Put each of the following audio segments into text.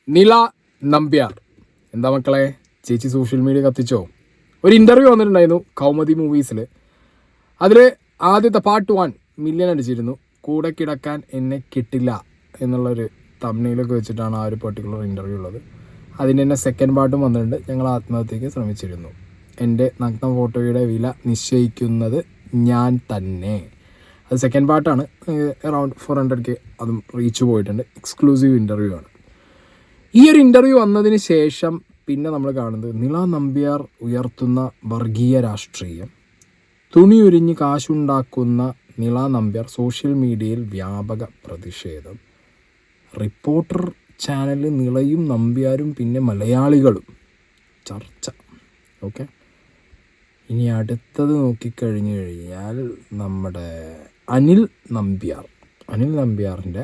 നില നമ്പ്യാർ. എന്താ മക്കളെ, ചേച്ചി സോഷ്യൽ മീഡിയ കത്തിച്ചോ? ഒരു ഇൻ്റർവ്യൂ വന്നിട്ടുണ്ടായിരുന്നു കൗമുദി മൂവീസിൽ. അതിൽ ആദ്യത്തെ പാർട്ട് 1 മില്യൺ അടിച്ചിരുന്നു. കൂടെ കിടക്കാൻ എന്നെ കിട്ടില്ല എന്നുള്ളൊരു തംബ്നെയിലൊക്കെ വെച്ചിട്ടാണ് ആ ഒരു പെർട്ടിക്കുലർ ഇൻ്റർവ്യൂ ഉള്ളത്. അതിന് തന്നെ സെക്കൻഡ് പാർട്ടും വന്നിട്ടുണ്ട്. ഞങ്ങൾ ആത്മഹത്യക്ക് ശ്രമിച്ചിരുന്നു. എൻ്റെ നഗ്ന ഫോട്ടോയുടെ വില നിശ്ചയിക്കുന്നത് ഞാൻ തന്നെ. അത് സെക്കൻഡ് പാർട്ടാണ്. അറൗണ്ട് 400K അതും റീച്ച് പോയിട്ടുണ്ട്. എക്സ്ക്ലൂസീവ് ഇൻ്റർവ്യൂ ആണ്. ഈ ഒരു ഇൻ്റർവ്യൂ വന്നതിന് ശേഷം പിന്നെ നമ്മൾ കാണുന്നത് നില നമ്പ്യാർ ഉയർത്തുന്ന വർഗീയ രാഷ്ട്രീയം, തുണിയുരിഞ്ഞ് കാശുണ്ടാക്കുന്ന നില നമ്പ്യാർ സോഷ്യൽ മീഡിയയിൽ വ്യാപക പ്രതിഷേധം, റിപ്പോർട്ടർ ചാനലിൽ നിളയും നമ്പ്യാരും പിന്നെ മലയാളികളും ചർച്ച. ഓക്കെ, ഇനി അടുത്തത് നോക്കിക്കഴിഞ്ഞു കഴിഞ്ഞാൽ നമ്മുടെ അനിൽ നമ്പ്യാറിൻ്റെ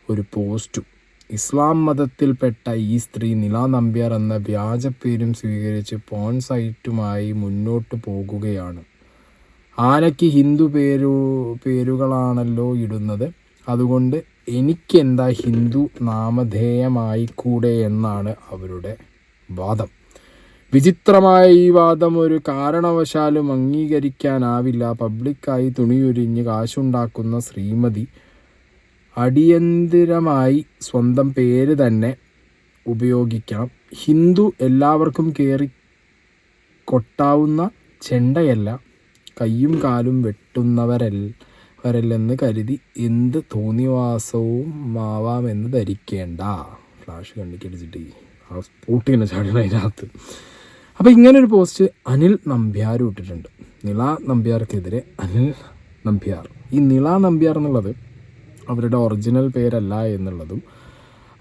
ഒരു പോസ്റ്റും, ഇസ്ലാം മതത്തിൽപ്പെട്ട ഈ സ്ത്രീ നില നമ്പ്യാർ എന്ന വ്യാജപ്പേരും സ്വീകരിച്ച് പോൺ സൈറ്റുമായി മുന്നോട്ട് പോകുകയാണ്. ആനയ്ക്ക് ഹിന്ദു പേരുകളാണല്ലോ ഇടുന്നത്, അതുകൊണ്ട് എനിക്കെന്താ ഹിന്ദു നാമധേയമായിക്കൂടെ എന്നാണ് അവരുടെ വാദം. വിചിത്രമായ ഈ വാദം ഒരു കാരണവശാലും അംഗീകരിക്കാനാവില്ല. പബ്ലിക്കായി തുണിയുരിഞ്ഞ് കാശുണ്ടാക്കുന്ന ശ്രീമതി അടിയന്തിരമായി സ്വന്തം പേര് തന്നെ ഉപയോഗിക്കണം. ഹിന്ദു എല്ലാവർക്കും കയറി കൊട്ടാവുന്ന ചെണ്ടയല്ല, കയ്യും കാലും വെട്ടുന്നവരല്ലെന്ന് കരുതി എന്ത് തോന്നിവാസവും ആവാമെന്ന് ധരിക്കേണ്ട. ഫ്ലാഷ് കണ്ടിക്കടിച്ചിട്ട് ആ സ്പോട്ട് തന്നെ ചാടിയാണ് അതിനകത്ത്. അപ്പോൾ ഇങ്ങനൊരു പോസ്റ്റ് അനിൽ നമ്പ്യാർ ഇട്ടിട്ടുണ്ട്. നില നമ്പ്യാർക്കെതിരെ അനിൽ നമ്പ്യാർ. ഈ നില നമ്പ്യാർ എന്നുള്ളത് അവരുടെ ഒറിജിനൽ പേരല്ല എന്നുള്ളതും,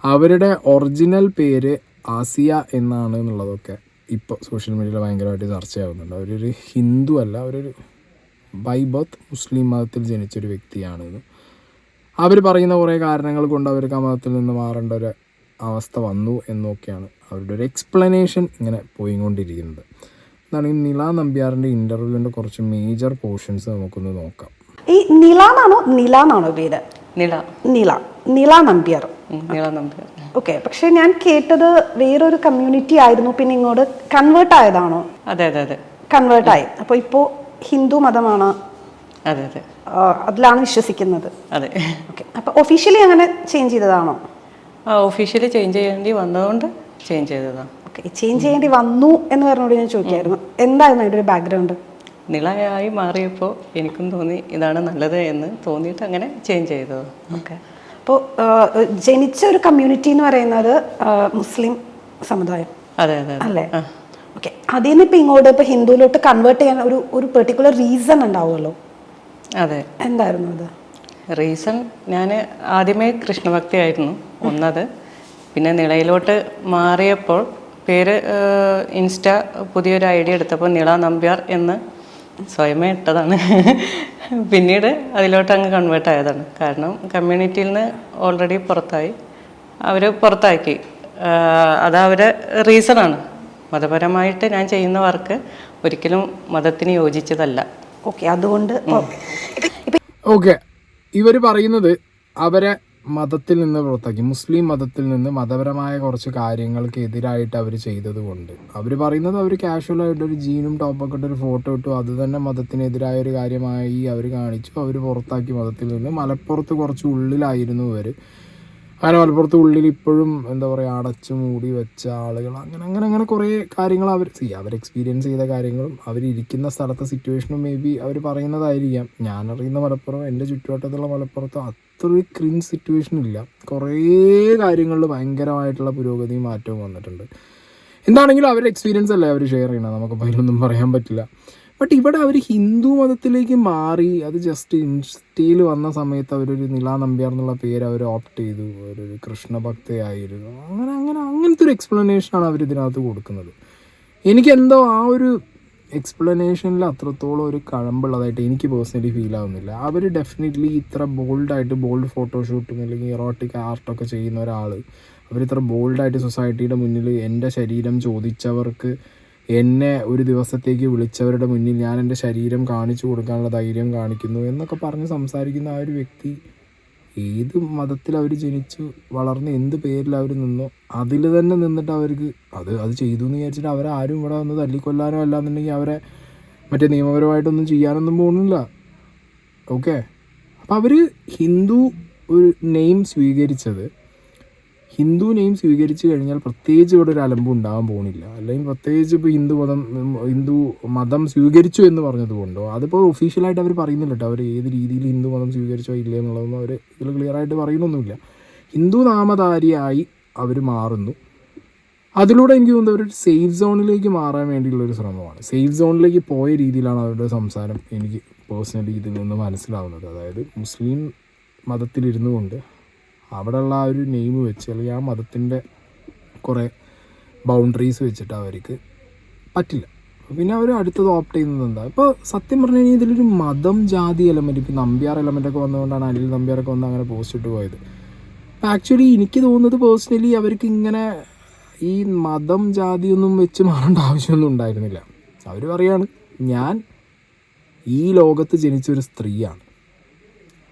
അവരുടെ ഒറിജിനൽ പേര് ആസിയ എന്നാണ് എന്നുള്ളതൊക്കെ ഇപ്പോൾ സോഷ്യൽ മീഡിയയിൽ ഭയങ്കരമായിട്ട് ചർച്ചയാവുന്നുണ്ട്. അവരൊരു ഹിന്ദു അല്ല, അവരൊരു ബൈ ബർത്ത് മുസ്ലിം മതത്തിൽ ജനിച്ചൊരു വ്യക്തിയാണെന്ന് അവർ പറയുന്ന കുറേ കാരണങ്ങൾ കൊണ്ട് അവർക്ക് ആ മതത്തിൽ നിന്ന് മാറേണ്ട ഒരു അവസ്ഥ വന്നു എന്നൊക്കെയാണ് അവരുടെ ഒരു എക്സ്പ്ലനേഷൻ ഇങ്ങനെ പോയിക്കൊണ്ടിരിക്കുന്നത്. എന്നാണ് ഈ നില നമ്പ്യാറിൻ്റെ ഇൻ്റർവ്യൂവിൻ്റെ കുറച്ച് മേജർ പോർഷൻസ് നമുക്കൊന്ന് നോക്കാം. ഈ നിലാന്നാണോ പേര്? നില നമ്പ്യാർ. ഓക്കെ, പക്ഷെ ഞാൻ കേട്ടത് വേറൊരു കമ്മ്യൂണിറ്റി ആയിരുന്നു, പിന്നെ ഇങ്ങോട്ട് കൺവേർട്ട് ആയതാണോ? അതെ അതെ അതെ, കൺവേർട്ട് ആയി. അപ്പോൾ ഇപ്പോൾ ഹിന്ദു മതമാണ്. അതെ അതെ, അതിലാണ് വിശ്വസിക്കുന്നത്. അതെ. ഓക്കെ, അപ്പോൾ ഒഫീഷ്യലി അങ്ങനെ ചേഞ്ച് ചെയ്തതാണോ? ഒഫീഷ്യലി ചേഞ്ച് ചെയ്യേണ്ടി വന്നതുകൊണ്ട് ചേഞ്ച് ചെയ്തതാണ്. ഓക്കെ, ചേഞ്ച് ചെയ്യേണ്ടി വന്നു എന്ന് പറഞ്ഞോട് ഞാൻ ചോദിക്കായിരുന്നു, എന്തായിരുന്നു അതിൻ്റെ ഒരു ബാക്ക്ഗ്രൗണ്ട്? നിളയായി മാറിയപ്പോൾ എനിക്കും തോന്നി ഇതാണ് നല്ലത് എന്ന് തോന്നിയിട്ട് അങ്ങനെ ചേഞ്ച് ചെയ്തത്. ഓക്കെ, അപ്പോൾ ജനിച്ച ഒരു കമ്മ്യൂണിറ്റി എന്ന് പറയുന്നത് മുസ്ലിം സമുദായം. അതെ അതെ അല്ലേ? ഓക്കെ, അതിൽ നിന്ന് ഇപ്പം ഇങ്ങോട്ട് ഇപ്പോൾ ഹിന്ദുവിലോട്ട് കൺവേർട്ട് ചെയ്യാൻ ഒരു പെർട്ടിക്കുലർ റീസൺ ഉണ്ടാവുമല്ലോ. അതെ, എന്തായിരുന്നു അത് റീസൺ? ഞാൻ ആദ്യമേ കൃഷ്ണഭക്തി ആയിരുന്നു ഒന്നത്. പിന്നെ നിളയിലോട്ട് മാറിയപ്പോൾ പേര് ഇൻസ്റ്റ പുതിയൊരു ഐഡിയ എടുത്തപ്പോൾ നിള നമ്പ്യാർ എന്ന് സ്വയമേ ഇട്ടതാണ്. പിന്നീട് അതിലോട്ട് അങ്ങ് കൺവേർട്ട് ആയതാണ്. കാരണം കമ്മ്യൂണിറ്റിയിൽ നിന്ന് ഓൾറെഡി അവർ പുറത്താക്കി. അത് അവരുടെ റീസണാണ്. മതപരമായിട്ട് ഞാൻ ചെയ്യുന്ന വർക്ക് ഒരിക്കലും മതത്തിന് യോജിച്ചതല്ല. ഓക്കെ, അതുകൊണ്ട് ഓക്കെ, ഇവർ പറയുന്നത് അവരെ മതത്തിൽ നിന്ന് പുറത്താക്കി, മുസ്ലിം മതത്തിൽ നിന്ന് മതപരമായ കുറച്ച് കാര്യങ്ങൾക്ക് എതിരായിട്ട് അവർ ചെയ്തത് കൊണ്ട് അവർ പറയുന്നത് അവർ കാഷ്വലായിട്ടൊരു ജീനും ടോപ്പൊക്കെ ഇട്ടൊരു ഫോട്ടോ ഇട്ടു, അത് തന്നെ മതത്തിനെതിരായ ഒരു കാര്യമായി അവർ കാണിച്ചു, അവർ പുറത്താക്കി മതത്തിൽ നിന്ന്. മലപ്പുറത്ത് കുറച്ച് ഉള്ളിലായിരുന്നു ഇവർ. അങ്ങനെ മലപ്പുറത്ത് ഉള്ളിൽ ഇപ്പോഴും എന്താ പറയുക, അടച്ചു മൂടി വെച്ച ആളുകൾ, അങ്ങനെ കുറേ കാര്യങ്ങൾ അവർ എക്സ്പീരിയൻസ് ചെയ്ത കാര്യങ്ങളും അവരിയ്ക്കുന്ന സ്ഥലത്തെ സിറ്റുവേഷനും മേ ബി അവർ പറയുന്നതായിരിക്കാം. ഞാനറിയുന്ന മലപ്പുറം, എൻ്റെ ചുറ്റുവട്ടത്തുള്ള മലപ്പുറത്ത് അത്രയൊരു ക്രിഞ്ച് സിറ്റുവേഷൻ ഇല്ല. കുറേ കാര്യങ്ങളിൽ ഭയങ്കരമായിട്ടുള്ള പുരോഗതിയും മാറ്റവും വന്നിട്ടുണ്ട്. എന്താണെങ്കിലും അവരുടെ എക്സ്പീരിയൻസ് അല്ലേ അവർ ഷെയർ ചെയ്യണം, നമുക്കപ്പോൾ അതിലൊന്നും പറയാൻ പറ്റില്ല. ബട്ട് ഇവിടെ അവർ ഹിന്ദു മതത്തിലേക്ക് മാറി, അത് ജസ്റ്റ് ഇൻസ്റ്റയിൽ വന്ന സമയത്ത് അവരൊരു നില നമ്പ്യാർ എന്നുള്ള പേര് അവർ ഓപ്റ്റ് ചെയ്തു, ഒരു കൃഷ്ണഭക്തയായിരുന്നു. അങ്ങനത്തെ ഒരു എക്സ്പ്ലനേഷനാണ് അവർ ഇതിനകത്ത് കൊടുക്കുന്നത്. എനിക്കെന്തോ ആ ഒരു എക്സ്പ്ലനേഷനിൽ അത്രത്തോളം ഒരു കഴമ്പുള്ളതായിട്ട് എനിക്ക് പേഴ്സണലി ഫീൽ ആവുന്നില്ല. അവർ ഡെഫിനറ്റ്ലി ഇത്ര ബോൾഡ് ഫോട്ടോഷൂട്ടും അല്ലെങ്കിൽ ഇറോട്ടിക് ആർട്ടൊക്കെ ചെയ്യുന്ന ഒരാൾ, അവരിത്ര ബോൾഡായിട്ട് സൊസൈറ്റിയുടെ മുന്നിൽ എൻ്റെ ശരീരം ചോദിച്ചവർക്ക്, എന്നെ ഒരു ദിവസത്തേക്ക് വിളിച്ചവരുടെ മുന്നിൽ ഞാൻ എൻ്റെ ശരീരം കാണിച്ചു കൊടുക്കാനുള്ള ധൈര്യം കാണിക്കുന്നു എന്നൊക്കെ പറഞ്ഞ് സംസാരിക്കുന്ന ആ ഒരു വ്യക്തി ഏത് മതത്തിൽ അവർ ജനിച്ചു വളർന്ന് എന്ത് പേരിൽ അവർ നിന്നോ അതിൽ തന്നെ നിന്നിട്ട് അവർക്ക് അത് ചെയ്തു എന്ന് വിചാരിച്ചിട്ട് അവരാരും ഇവിടെ വന്ന് തല്ലിക്കൊല്ലാനോ അല്ലാന്നുണ്ടെങ്കിൽ അവരെ മറ്റേ നിയമപരമായിട്ടൊന്നും ചെയ്യാനൊന്നും പോകുന്നില്ല. ഓക്കെ, അപ്പോൾ അവർ ഹിന്ദു ഒരു നെയിം സ്വീകരിച്ചത്, ഹിന്ദു നെയിം സ്വീകരിച്ചു കഴിഞ്ഞാൽ പ്രത്യേകിച്ച് ഇവിടെ ഒരു അലമ്പും ഉണ്ടാകാൻ പോകുന്നില്ല. അല്ലെങ്കിൽ പ്രത്യേകിച്ച് ഇപ്പോൾ ഹിന്ദു മതം സ്വീകരിച്ചു എന്ന് പറഞ്ഞതുകൊണ്ടോ, അതിപ്പോൾ ഒഫീഷ്യലായിട്ട് അവർ പറയുന്നില്ല കേട്ടോ, അവർ ഏത് രീതിയിൽ ഹിന്ദു മതം സ്വീകരിച്ചോ ഇല്ലേ എന്നുള്ളതൊന്നും അവർ ഇതിൽ ക്ലിയറായിട്ട് പറയുന്നൊന്നുമില്ല. ഹിന്ദു നാമധാരിയായി അവർ മാറുന്നു. അതിലൂടെ എനിക്ക് തോന്നുന്നത് ഒരു സേഫ് സോണിലേക്ക് മാറാൻ വേണ്ടിയുള്ളൊരു ശ്രമമാണ്. സേഫ് സോണിലേക്ക് പോയ രീതിയിലാണ് അവരുടെ സംസാരം എനിക്ക് പേഴ്സണലി ഇതിൽ നിന്ന് മനസ്സിലാവുന്നത്. അതായത് മുസ്ലിം മതത്തിലിരുന്നു കൊണ്ട് അവിടെയുള്ള ആ ഒരു നെയിം വെച്ച് അല്ലെങ്കിൽ ആ മതത്തിൻ്റെ കുറേ ബൗണ്ടറീസ് വെച്ചിട്ട് അവർക്ക് പറ്റില്ല. പിന്നെ അവർ അടുത്തത് ഓപ്റ്റ് ചെയ്യുന്നത് എന്താ, ഇപ്പോൾ സത്യം പറഞ്ഞു കഴിഞ്ഞാൽ ഇതിലൊരു മതം ജാതി എലമെൻറ്റ്, ഇപ്പോൾ നമ്പ്യാർ എലമെൻറ്റൊക്കെ വന്നുകൊണ്ടാണ് അനിൽ നമ്പ്യാരൊക്കെ വന്ന് അങ്ങനെ പോസ്റ്റ് ഇട്ട് പോയത്. അപ്പോൾ ആക്ച്വലി എനിക്ക് തോന്നുന്നത് പേഴ്സണലി അവർക്ക് ഇങ്ങനെ ഈ മതം ജാതിയൊന്നും വെച്ച് മാറേണ്ട ആവശ്യമൊന്നും ഉണ്ടായിരുന്നില്ല. അവർ പറയാണ് ഞാൻ ഈ ലോകത്ത് ജനിച്ചൊരു സ്ത്രീയാണ്,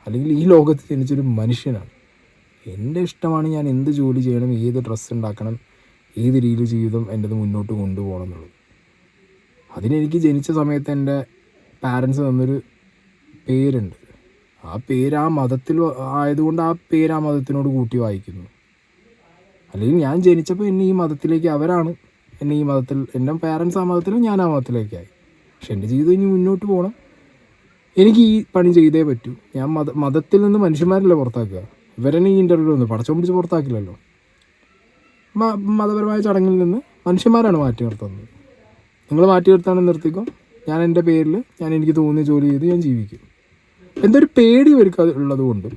അല്ലെങ്കിൽ ഈ ലോകത്ത് ജനിച്ചൊരു മനുഷ്യനാണ്, എൻ്റെ ഇഷ്ടമാണ് ഞാൻ എന്ത് ജോലി ചെയ്യണം, ഏത് ഡ്രസ്സ് ഉണ്ടാക്കണം, ഏത് രീതിയിൽ ജീവിതം എൻ്റെത് മുന്നോട്ട് കൊണ്ടുപോകണം എന്നുള്ളത്. അതിനെനിക്ക് ജനിച്ച സമയത്ത് എൻ്റെ പാരൻസ് തന്നൊരു പേരുണ്ട്. ആ പേര് ആ മതത്തിൽ ആയതുകൊണ്ട് ആ പേര് ആ മതത്തിനോട് കൂട്ടി വായിക്കുന്നു. അല്ലെങ്കിൽ ഞാൻ ജനിച്ചപ്പോൾ എന്നെ ഈ മതത്തിലേക്ക് അവരാണ് എന്നെ ഈ മതത്തിൽ, എൻ്റെ പാരൻസ് ആ മതത്തിലും ഞാൻ ആ മതത്തിലേക്കായി. പക്ഷെ എൻ്റെ ജീവിതം ഇനി മുന്നോട്ട് പോകണം, എനിക്ക് ഈ പണി ചെയ്തേ പറ്റൂ. ഞാൻ മതത്തിൽ നിന്ന് മനുഷ്യന്മാരല്ലേ പുറത്താക്കുക, ഇവരെന്നെ ഈ ഇൻ്റർവ്യൂ ഒന്ന് പടച്ചോൻ പിടിച്ച് പുറത്താക്കില്ലല്ലോ. മതപരമായ ചടങ്ങിൽ നിന്ന് മനുഷ്യന്മാരാണ് മാറ്റി നിർത്തുന്നത്. നിങ്ങൾ മാറ്റി നിർത്താനും നിർത്തിക്കോ, ഞാൻ എൻ്റെ പേരിൽ ഞാൻ എനിക്ക് തോന്നിയ ജോലി ചെയ്ത് ഞാൻ ജീവിക്കും. എന്തൊരു പേടി ഇവർക്ക് അത് ഉള്ളത് കൊണ്ടും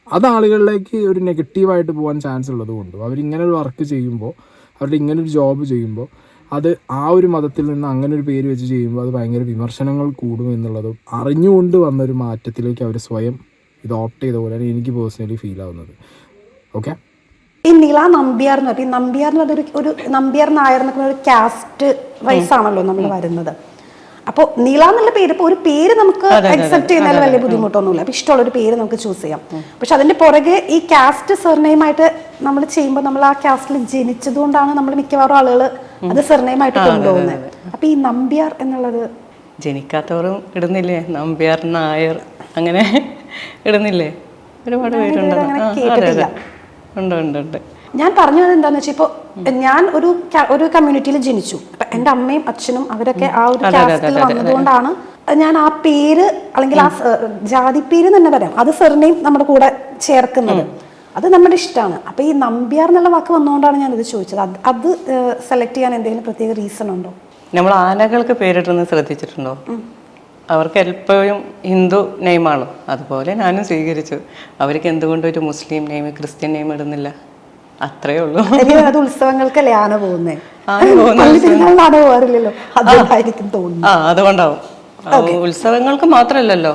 അത് ആളുകളിലേക്ക് ഒരു നെഗറ്റീവായിട്ട് പോകാൻ ചാൻസ് ഉള്ളത് കൊണ്ടും അവരിങ്ങനെ ഒരു വർക്ക് ചെയ്യുമ്പോൾ, അവരുടെ ഇങ്ങനൊരു ജോബ് ചെയ്യുമ്പോൾ അത് ആ ഒരു മതത്തിൽ നിന്ന് അങ്ങനെ ഒരു പേര് വെച്ച് ചെയ്യുമ്പോൾ അത് ഭയങ്കര വിമർശനങ്ങൾ കൂടും എന്നുള്ളതും അറിഞ്ഞുകൊണ്ട് വന്നൊരു മാറ്റത്തിലേക്ക് അവർ സ്വയം ഇത് ഓപ്റ്റ് ചെയ്ത പോലെയാണ് എനിക്ക് പേഴ്സണലി ഫീൽ ആവുന്നത്. ഓക്കെ, ഈ നില നമ്പ്യാർ എന്ന് പറയും, നമ്പ്യാർ എന്ന് പറഞ്ഞൊരു ഒരു നമ്പ്യാർ നായർ എന്നൊക്കെ ഒരു കാസ്റ്റ് വൈസ് ആണല്ലോ നമ്മൾ വരുന്നത്. അപ്പോൾ നില എന്നുള്ള പേര്, ഇപ്പോൾ ഒരു പേര് നമുക്ക് അക്സെപ്റ്റ് ചെയ്യുന്നതിൽ വലിയ ബുദ്ധിമുട്ടൊന്നുമില്ല. അപ്പോൾ ഇഷ്ടമുള്ള ഒരു പേര് നമുക്ക് ചൂസ് ചെയ്യാം. പക്ഷെ അതിന്റെ പുറകെ ഈ കാസ്റ്റ് സർനെയിമായിട്ട് നമ്മൾ ചെയ്യുമ്പോൾ നമ്മൾ ആ കാസ്റ്റിൽ ജനിച്ചതുകൊണ്ടാണ് നമ്മൾ മിക്കവാറും ആളുകൾ അത് സർനെയിമായിട്ട് കൊണ്ടുപോകുന്നത്. അപ്പൊ ഈ നമ്പ്യാർ എന്നുള്ളത് ജനിക്കാത്തവരും ഇടുന്നില്ലേ, നമ്പ്യാർ നായർ അങ്ങനെ ഇടുന്നില്ലേ, ഒരുപാട് പേരുണ്ട്. ഉണ്ട്. ഞാൻ പറഞ്ഞത് എന്താന്ന് വെച്ചാൽ, ഇപ്പോൾ ഞാൻ ഒരു കമ്മ്യൂണിറ്റിയിൽ ജനിച്ചു. അപ്പൊ എൻ്റെ അമ്മയും അച്ഛനും അവരൊക്കെ ആ ഒരു കാസ്റ്റിൽ വന്നതുകൊണ്ടാണ് ഞാൻ ആ പേര് അല്ലെങ്കിൽ ആ ജാതി പേര് തന്നെ പറയാം, അത് സർനെയിം നമ്മുടെ കൂടെ ചേർക്കുന്നത്. അത് നമ്മുടെ ഇഷ്ടമാണ്. അപ്പൊ ഈ നമ്പ്യാർ എന്നുള്ള വാക്ക് വന്നുകൊണ്ടാണ് ഞാനിത് ചോദിച്ചത്. അത് സെലക്ട് ചെയ്യാൻ എന്തെങ്കിലും പ്രത്യേക റീസൺ ഉണ്ടോ? നമ്മൾ ആനകൾക്ക് പേരിടുന്നത് ശ്രദ്ധിച്ചിട്ടുണ്ടോ? അവർക്ക് എപ്പോഴും ഹിന്ദു നെയിമാണോ, അതുപോലെ ഞാനും സ്വീകരിച്ചു. അവർക്ക് എന്തുകൊണ്ട് ഒരു മുസ്ലിം നെയിം ക്രിസ്ത്യൻ നെയിം ഇടുന്നില്ല? അത്രേ ഉള്ളൂ. അത് ഉത്സവങ്ങൾക്കല്ലേ ആന പോകുന്നേ, പോകാറില്ലല്ലോ, അതുകൊണ്ടായിരിക്കും തോന്നുന്നു. അതുകൊണ്ടാവും. ഉത്സവങ്ങൾക്ക് മാത്രമല്ലല്ലോ,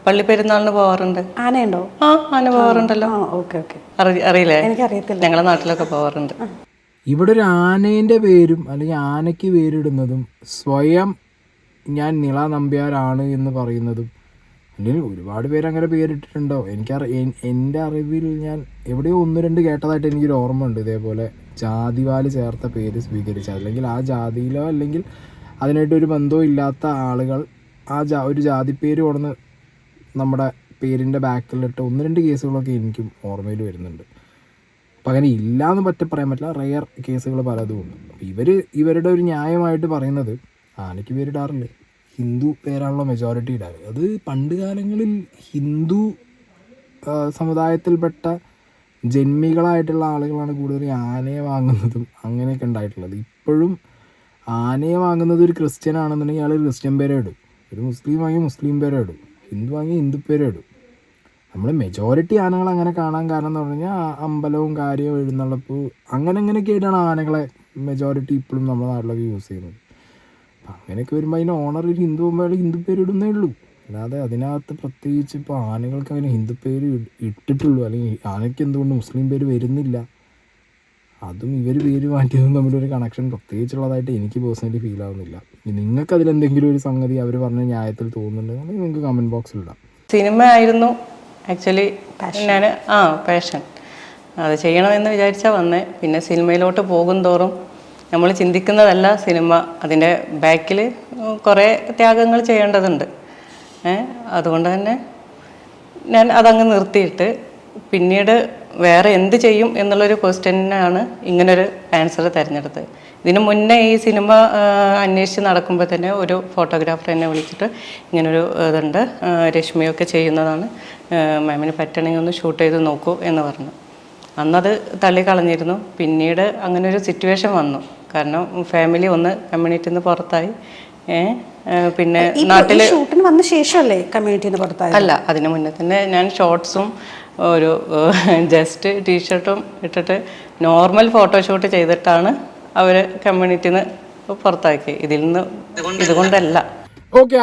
പള്ളി പെരുന്നാളിന് പോവാറുണ്ട്. ആനയുണ്ടോ? ആന പോവാറുണ്ടല്ലോ. അറിയില്ലേ? എനിക്കറിയത്തില്ല, ഞങ്ങളുടെ നാട്ടിലൊക്കെ പോവാറുണ്ട്. ഇവിടെ ഒരു ആനേൻ്റെ പേരും അല്ലെങ്കിൽ ആനയ്ക്ക് പേരിടുന്നതും സ്വയം ഞാൻ നിള നമ്പ്യാരാണ് എന്ന് പറയുന്നതും, അല്ലെങ്കിൽ ഒരുപാട് പേര് അങ്ങനെ പേരിട്ടിട്ടുണ്ടോ എൻ്റെ അറിവിൽ ഞാൻ എവിടെയോ 1-2 കേട്ടതായിട്ട് എനിക്കൊരു ഓർമ്മ ഉണ്ട്. ഇതേപോലെ ജാതിവാല് ചേർത്ത പേര് സ്വീകരിച്ച, അല്ലെങ്കിൽ ആ ജാതിയിലോ അല്ലെങ്കിൽ അതിനായിട്ടൊരു ബന്ധവും ഇല്ലാത്ത ആളുകൾ ഒരു ജാതിപ്പേര് കൊടുന്ന് നമ്മുടെ പേരിൻ്റെ ബാക്കിലിട്ട് 1-2 കേസുകളൊക്കെ എനിക്കും ഓർമ്മയിൽ വരുന്നുണ്ട്. അപ്പം അങ്ങനെ ഇല്ലയെന്ന് പറയാൻ പറ്റില്ല, റെയർ കേസുകൾ പലതും ഉണ്ട്. അപ്പോൾ ഇവരുടെ ഒരു ന്യായമായിട്ട് പറയുന്നത് ആനയ്ക്ക് പേരിടാറില്ലേ, ഹിന്ദു പേരാണല്ലോ മെജോറിറ്റി ഇടാറ്. അത് പണ്ട് കാലങ്ങളിൽ ഹിന്ദു സമുദായത്തിൽപ്പെട്ട ജന്മികളായിട്ടുള്ള ആളുകളാണ് കൂടുതൽ ആനയെ വാങ്ങുന്നതും അങ്ങനെയൊക്കെ ഉണ്ടായിട്ടുള്ളത്. ഇപ്പോഴും ആനയെ വാങ്ങുന്നത് ഒരു ക്രിസ്ത്യൻ ആണെന്നുണ്ടെങ്കിൽ അയാൾ ക്രിസ്ത്യൻ പേരെ ഇടും, ഒരു മുസ്ലിം വാങ്ങി മുസ്ലിം പേരെ ഇടും, ഹിന്ദു വാങ്ങി ഹിന്ദു പേരെ ഇടും. നമ്മൾ മെജോറിറ്റി ആനകൾ അങ്ങനെ കാണാൻ കാരണം എന്ന് പറഞ്ഞു കഴിഞ്ഞാൽ അമ്പലവും കാര്യവും എഴുന്നള്ളപ്പ് അങ്ങനെയൊക്കെ ആയിട്ടാണ് ആനകളെ മെജോറിറ്റി ഇപ്പോഴും നമ്മുടെ നാട്ടിലൊക്കെ യൂസ് ചെയ്യുന്നത്. അപ്പം അങ്ങനെയൊക്കെ വരുമ്പോൾ അതിന് ഓണർ ഒരു ഹിന്ദു പോകുമ്പോൾ ഹിന്ദു പേര് ഇടുന്നേ ഉള്ളൂ. അല്ലാതെ അതിനകത്ത് പ്രത്യേകിച്ച് ഇപ്പോൾ ആനകൾക്ക് അങ്ങനെ ഹിന്ദു പേര് ഇട്ടിട്ടുള്ളൂ, അല്ലെങ്കിൽ ആനയ്ക്ക് എന്തുകൊണ്ട് മുസ്ലിം പേര് വരുന്നില്ല, അതും ഇവർ പേര് മാറ്റിയതും തമ്മിലൊരു കണക്ഷൻ പ്രത്യേകിച്ചുള്ളതായിട്ട് എനിക്ക് പേഴ്സണലി ഫീൽ ആവുന്നില്ല. നിങ്ങൾക്ക് അതിലെന്തെങ്കിലും ഒരു സംഗതി അവർ പറഞ്ഞ ന്യായത്തിൽ തോന്നുന്നുണ്ടെങ്കിൽ നിങ്ങൾക്ക് കമൻറ്റ് ബോക്സിൽ ഇടാം. സിനിമ ആയിരുന്നു ആക്ച്വലി ഞാൻ പാഷൻ അത് ചെയ്യണമെന്ന് വിചാരിച്ചാൽ വന്നേ. പിന്നെ സിനിമയിലോട്ട് പോകും തോറും നമ്മൾ ചിന്തിക്കുന്നതല്ല സിനിമ, അതിൻ്റെ ബാക്കിൽ കുറേ ത്യാഗങ്ങൾ ചെയ്യേണ്ടതുണ്ട്. അതുകൊണ്ട് തന്നെ ഞാൻ അതങ്ങ് നിർത്തിയിട്ട് പിന്നീട് വേറെ എന്ത് ചെയ്യും എന്നുള്ളൊരു ക്വസ്റ്റ്യനാണ് ഇങ്ങനൊരു ആൻസർ തിരഞ്ഞെടുത്തത്. ഇതിന് മുന്നേ ഈ സിനിമ അന്വേഷിച്ച് നടക്കുമ്പോൾ തന്നെ ഒരു ഫോട്ടോഗ്രാഫർ എന്നെ വിളിച്ചിട്ട് ഇങ്ങനൊരു ഇതുണ്ട്, രശ്മിയൊക്കെ ചെയ്യുന്നതാണ്, മാമിന് പറ്റണമെങ്കിൽ ഒന്ന് ഷൂട്ട് ചെയ്ത് നോക്കൂ എന്ന് പറഞ്ഞു. അന്നത് തള്ളിക്കളഞ്ഞിരുന്നു. പിന്നീട് അങ്ങനെ ഒരു സിറ്റുവേഷൻ വന്നു. കാരണം ഫാമിലി ഒന്ന് കമ്മ്യൂണിറ്റിയിൽ നിന്ന് പുറത്തായി. പിന്നെ നാട്ടില് ഷൂട്ടിന് വന്ന ശേഷമല്ലേ കമ്മ്യൂണിറ്റിന്ന് പുറത്തായി? അല്ല, അതിന് മുന്നേ തന്നെ ഞാൻ ഷോർട്സും ഒരു ജസ്റ്റ് ടീഷർട്ടും ഇട്ടിട്ട് നോർമൽ ഫോട്ടോഷൂട്ട് ചെയ്തിട്ടാണ് അവർ കമ്മ്യൂണിറ്റിയിൽ നിന്ന് പുറത്താക്കി. ഇതുകൊണ്ടല്ല. ഓക്കെ,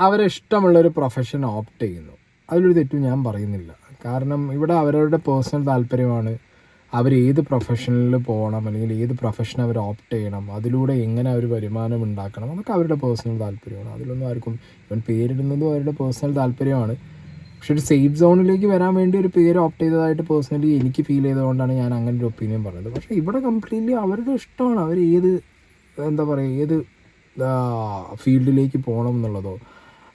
അവരെ ഇഷ്ടമുള്ളൊരു പ്രൊഫഷൻ ഓപ്റ്റ് ചെയ്യുന്നു, അതിലൊരു തെറ്റും ഞാൻ പറയുന്നില്ല. കാരണം ഇവിടെ അവരവരുടെ പേഴ്സണൽ താല്പര്യമാണ്. അവർ ഏത് പ്രൊഫഷനിൽ പോകണം അല്ലെങ്കിൽ ഏത് പ്രൊഫഷൻ അവർ ഓപ്റ്റ് ചെയ്യണം, അതിലൂടെ എങ്ങനെ അവർ വരുമാനം ഉണ്ടാക്കണം, അതൊക്കെ അവരുടെ പേഴ്സണൽ താല്പര്യമാണ്. അതിലൊന്നും ആർക്കും ഇവൻ പേരിടുന്നതും അവരുടെ പേഴ്സണൽ താല്പര്യമാണ്. പക്ഷെ ഒരു സേഫ് സോണിലേക്ക് വരാൻ വേണ്ടി ഒരു പേര് ഓപ്റ്റ് ചെയ്തതായിട്ട് പേഴ്സണലി എനിക്ക് ഫീൽ ചെയ്തതുകൊണ്ടാണ് ഞാൻ അങ്ങനെ ഒരു ഒപ്പീനിയൻ പറഞ്ഞത്. പക്ഷേ ഇവിടെ കംപ്ലീറ്റ്ലി അവരുടെ ഇഷ്ടമാണ്. അവർ ഏത് ഫീൽഡിലേക്ക് പോകണം എന്നുള്ളതോ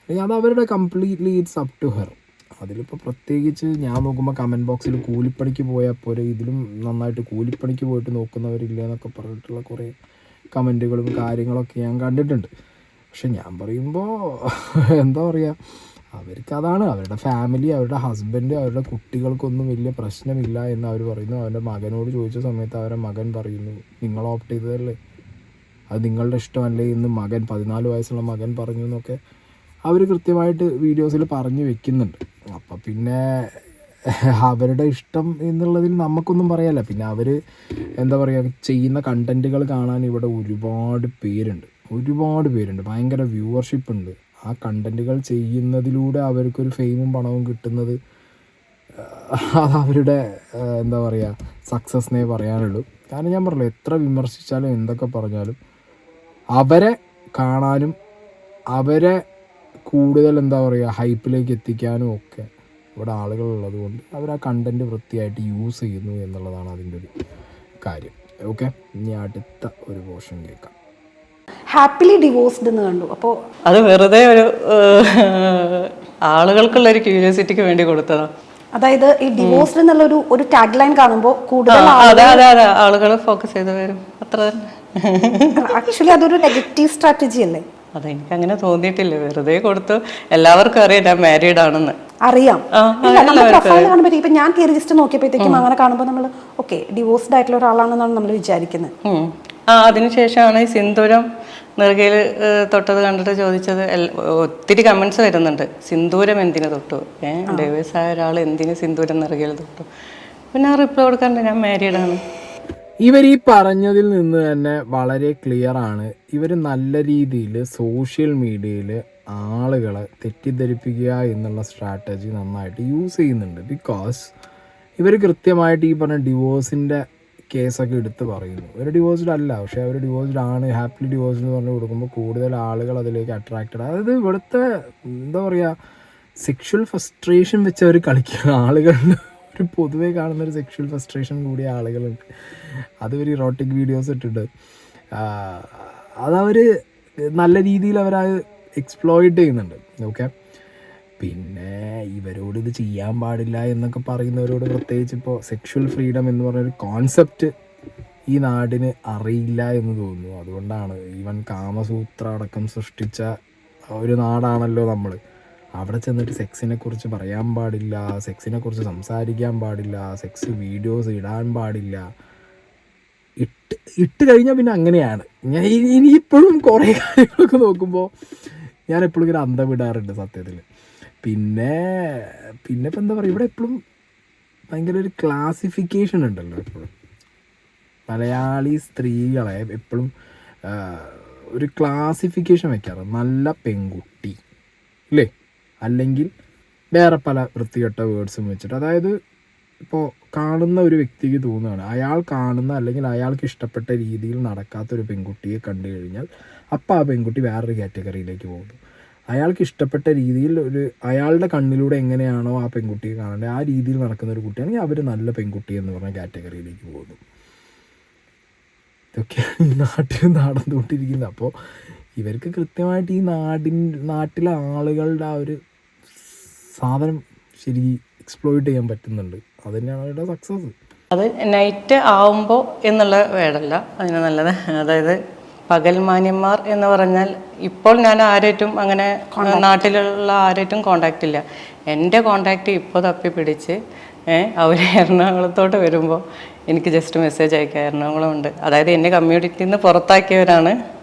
അല്ലെങ്കിൽ അത് അവരുടെ completely it's up to her. അതിലിപ്പോൾ പ്രത്യേകിച്ച് ഞാൻ നോക്കുമ്പോൾ കമൻറ്റ് ബോക്സിൽ കൂലിപ്പണിക്ക് പോയാൽ പോലെ ഇതിലും നന്നായിട്ട് കൂലിപ്പണിക്ക് പോയിട്ട് നോക്കുന്നവരില്ല എന്നൊക്കെ പറഞ്ഞിട്ടുള്ള കുറേ കമൻറ്റുകളും കാര്യങ്ങളൊക്കെ ഞാൻ കണ്ടിട്ടുണ്ട്. പക്ഷെ ഞാൻ പറയുമ്പോൾ എന്താ പറയുക, അവർക്കതാണ് അവരുടെ ഫാമിലി, അവരുടെ ഹസ്ബൻഡ്, അവരുടെ കുട്ടികൾക്കൊന്നും വലിയ പ്രശ്നമില്ല എന്ന് അവർ പറയുന്നു. അവൻ്റെ മകനോട് ചോദിച്ച സമയത്ത് അവരുടെ മകൻ പറയുന്നു, നിങ്ങൾ ഓപ്റ്റ് ചെയ്തതല്ലേ, അത് നിങ്ങളുടെ ഇഷ്ടമല്ലേ എന്ന് മകൻ 14 വയസ്സുള്ള മകൻ പറഞ്ഞു എന്നൊക്കെ അവർ കൃത്യമായിട്ട് വീഡിയോസിൽ പറഞ്ഞു വെക്കുന്നുണ്ട്. അപ്പം പിന്നെ അവരുടെ ഇഷ്ടം എന്നുള്ളതിൽ നമുക്കൊന്നും പറയാല്ല. പിന്നെ അവർ എന്താ പറയുക, ചെയ്യുന്ന കണ്ടൻറ്റുകൾ കാണാൻ ഇവിടെ ഒരുപാട് പേരുണ്ട്, ഭയങ്കര വ്യൂവർഷിപ്പ് ഉണ്ട്. ആ കണ്ടൻറ്റുകൾ ചെയ്യുന്നതിലൂടെ അവർക്കൊരു ഫെയിമും പണവും കിട്ടുന്നത് അത് അവരുടെ എന്താ പറയുക സക്സസ്ന്നേ പറയാനുള്ളൂ. കാരണം ഞാൻ പറഞ്ഞല്ലോ, എത്ര വിമർശിച്ചാലും എന്തൊക്കെ പറഞ്ഞാലും അവരെ കാണാനും അവരെ കൂടുതൽ എന്താ പറയുക ഹൈപ്പിലേക്ക് എത്തിക്കാനും ഒക്കെ ഇവിടെ ആളുകളുള്ളത് കൊണ്ട് അവർ ആ കണ്ടൻറ്റ് വൃത്തിയായിട്ട് യൂസ് ചെയ്യുന്നു എന്നുള്ളതാണ് അതിൻ്റെ ഒരു കാര്യം. ഓക്കെ, ഇനി അടുത്ത ഒരു പോർഷൻ കേൾക്കാം. ഹാപ്പിലി ഡിവോഴ്സ്ഡ് എന്ന് കണ്ടു. അപ്പോൾ അത് വെറുതെ ഒരു ആളുകൾക്കുള്ള ഒരു ക്യൂരിയോസിറ്റിക്ക് വേണ്ടി കൊടുത്തതാണ്. അതായത് ഈ ഡിവോഴ്സ്ഡ് എന്നുള്ള ഒരു ടാഗ് ലൈൻ കാണുമ്പോൾ കൂടുതൽ അതെ ആളുകൾ ഫോക്കസ് ചെയ്ത് വരും, അത്ര തന്നെ. ആക്ച്വലി അതൊരു നെഗറ്റീവ് സ്ട്രാറ്റജി അല്ലേ? അതെനിക്ക് അങ്ങനെ തോന്നിയിട്ടില്ല, വെറുതെ കൊടുത്തു. എല്ലാവർക്കും അറിയാം ഞാൻ മാരീഡ് ആണെന്ന് അറിയാം. പ്രൊഫൈൽ കാണുമ്പോഴത്തേക്കും ഇപ്പൊ ഞാൻ കയറി ജസ്റ്റ് നോക്കിയപ്പോഴത്തേക്കും അങ്ങനെ കാണുമ്പോൾ നമ്മൾ ഓക്കെ ഡിവോഴ്സ്ഡ് ആയിട്ടുള്ള ഒരാളാണെന്നാണ് നമ്മൾ വിചാരിക്കുന്നത്. അതിനുശേഷമാണ് ഈ സിന്ദൂരം നെറുകയിൽ തൊട്ടത് കണ്ടിട്ട് ചോദിച്ചത്. ഒത്തിരി കമൻസ് വരുന്നുണ്ട്, സിന്ദൂരം എന്തിനു തൊട്ടു, ഡൈവേഴ്സ് ആയ ഒരാൾ എന്തിനു സിന്ദൂരം നെറുകയിൽ തൊട്ടു. പിന്നെ റിപ്ലൈ കൊടുക്കാറുണ്ട്, ഞാൻ മാരീഡാണ്. ഇവർ ഈ പറഞ്ഞതിൽ നിന്ന് തന്നെ വളരെ ക്ലിയർ ആണ്, ഇവർ നല്ല രീതിയിൽ സോഷ്യൽ മീഡിയയിൽ ആളുകളെ തെറ്റിദ്ധരിപ്പിക്കുക എന്നുള്ള സ്ട്രാറ്റജി നന്നായിട്ട് യൂസ് ചെയ്യുന്നുണ്ട്. ബിക്കോസ് ഇവർ കൃത്യമായിട്ട് ഈ പറഞ്ഞ ഡിവോഴ്സിൻ്റെ കേസൊക്കെ എടുത്ത് പറയുന്നു. ഒരു ഡിവോഴ്സ്ഡ് അല്ല, പക്ഷേ അവർ ഡിവോഴ്സ്ഡ് ആണ്, ഹാപ്പിലി ഡിവോഴ്സ്ഡ് എന്ന് പറഞ്ഞ് കൊടുക്കുമ്പോൾ കൂടുതൽ ആളുകൾ അതിലേക്ക് അട്രാക്റ്റഡ്. അതായത് ഇവിടുത്തെ എന്താ പറയുക സെക്ഷൽ ഫ്രസ്ട്രേഷൻ വെച്ച് അവർ കളിക്കുന്ന ആളുകളുടെ ഒരു പൊതുവേ കാണുന്നൊരു സെക്ഷൽ ഫ്രസ്ട്രേഷൻ കൂടിയ ആളുകളുണ്ട്. അതൊരു ഇറോട്ടിക് വീഡിയോസ് ഇട്ടിട്ട് അതവർ നല്ല രീതിയിൽ അവരത് എക്സ്പ്ലോയിറ്റ് ചെയ്യുന്നുണ്ട്. ഓക്കെ, പിന്നെ ഇവരോട് ഇത് ചെയ്യാൻ പാടില്ല എന്നൊക്കെ പറയുന്നവരോട് പ്രത്യേകിച്ച് ഇപ്പോൾ സെക്ഷൽ ഫ്രീഡം എന്ന് പറഞ്ഞൊരു കോൺസെപ്റ്റ് ഈ നാടിന് അറിയില്ല എന്ന് തോന്നുന്നു. അതുകൊണ്ടാണ് ഈവൻ കാമസൂത്ര അടക്കം സൃഷ്ടിച്ച ഒരു നാടാണല്ലോ നമ്മൾ. അവിടെ ചെന്നിട്ട് സെക്സിനെ കുറിച്ച് പറയാൻ പാടില്ല, സെക്സിനെ കുറിച്ച് സംസാരിക്കാൻ പാടില്ല, സെക്സ് വീഡിയോസ് ഇടാൻ പാടില്ല. ഇട്ട് കഴിഞ്ഞാൽ പിന്നെ അങ്ങനെയാണ്. ഞാൻ ഇനിയിപ്പോഴും കുറേ കാര്യങ്ങളൊക്കെ നോക്കുമ്പോൾ ഞാൻ എപ്പോഴും ഇങ്ങനെ അന്തം വിടാറുണ്ട് സത്യത്തിൽ. പിന്നെ ഇപ്പം എന്താ പറയുക, ഇവിടെ എപ്പോഴും ഭയങ്കര ഒരു ക്ലാസിഫിക്കേഷൻ ഉണ്ടല്ലോ. എപ്പോഴും മലയാളി സ്ത്രീകളെ എപ്പോഴും ഒരു ക്ലാസിഫിക്കേഷൻ വയ്ക്കാറ്, നല്ല പെൺകുട്ടി ഇല്ലേ, അല്ലെങ്കിൽ വേറെ പല വൃത്തികെട്ട വേർഡ്സും വെച്ചിട്ട്. അതായത് ഇപ്പോൾ കാണുന്ന ഒരു വ്യക്തിക്ക് തോന്നുകയാണ് അയാൾ കാണുന്ന അല്ലെങ്കിൽ അയാൾക്ക് ഇഷ്ടപ്പെട്ട രീതിയിൽ നടക്കാത്തൊരു പെൺകുട്ടിയെ കണ്ടു കഴിഞ്ഞാൽ അപ്പോൾ ആ പെൺകുട്ടി വേറൊരു കാറ്റഗറിയിലേക്ക് പോകുന്നു. അയാൾക്ക് ഇഷ്ടപ്പെട്ട രീതിയിൽ അയാളുടെ കണ്ണിലൂടെ എങ്ങനെയാണോ ആ പെൺകുട്ടിയെ കാണേണ്ടത് ആ രീതിയിൽ നടക്കുന്ന ഒരു കുട്ടിയാണെങ്കിൽ അവർ നല്ല പെൺകുട്ടി എന്ന് പറഞ്ഞ കാറ്റഗറിയിലേക്ക് പോകുന്നു. ഇതൊക്കെയാണ് ഈ നാട്ടിൽ നടന്നുകൊണ്ടിരിക്കുന്നത്. അപ്പോൾ ഇവർക്ക് കൃത്യമായിട്ട് ഈ നാട്ടിലെ ആളുകളുടെ ആ ഒരു സാധനം ശരി എക്സ്പ്ലോയിറ്റ് ചെയ്യാൻ പറ്റുന്നുണ്ട്. അത് തന്നെയാണ് അവരുടെ സക്സസ്. അത് നൈറ്റ് ആവുമ്പോൾ എന്നുള്ള വേടല്ല അതിന് നല്ലത്. അതായത് പകൽ മാന്യന്മാർ എന്ന് പറഞ്ഞാൽ ഇപ്പോൾ ഞാൻ ആരായിട്ടും അങ്ങനെ നാട്ടിലുള്ള ആരായിട്ടും കോണ്ടാക്റ്റ് ഇല്ല. എൻ്റെ കോണ്ടാക്റ്റ് ഇപ്പോൾ തപ്പി പിടിച്ച് അവർ എറണാകുളത്തോട്ട് വരുമ്പോൾ എനിക്ക് ജസ്റ്റ് മെസ്സേജ് അയക്കുക, എറണാകുളം ഉണ്ട്. അതായത് എന്നെ കമ്മ്യൂണിറ്റിയിൽ നിന്ന് പുറത്താക്കിയവരാണ്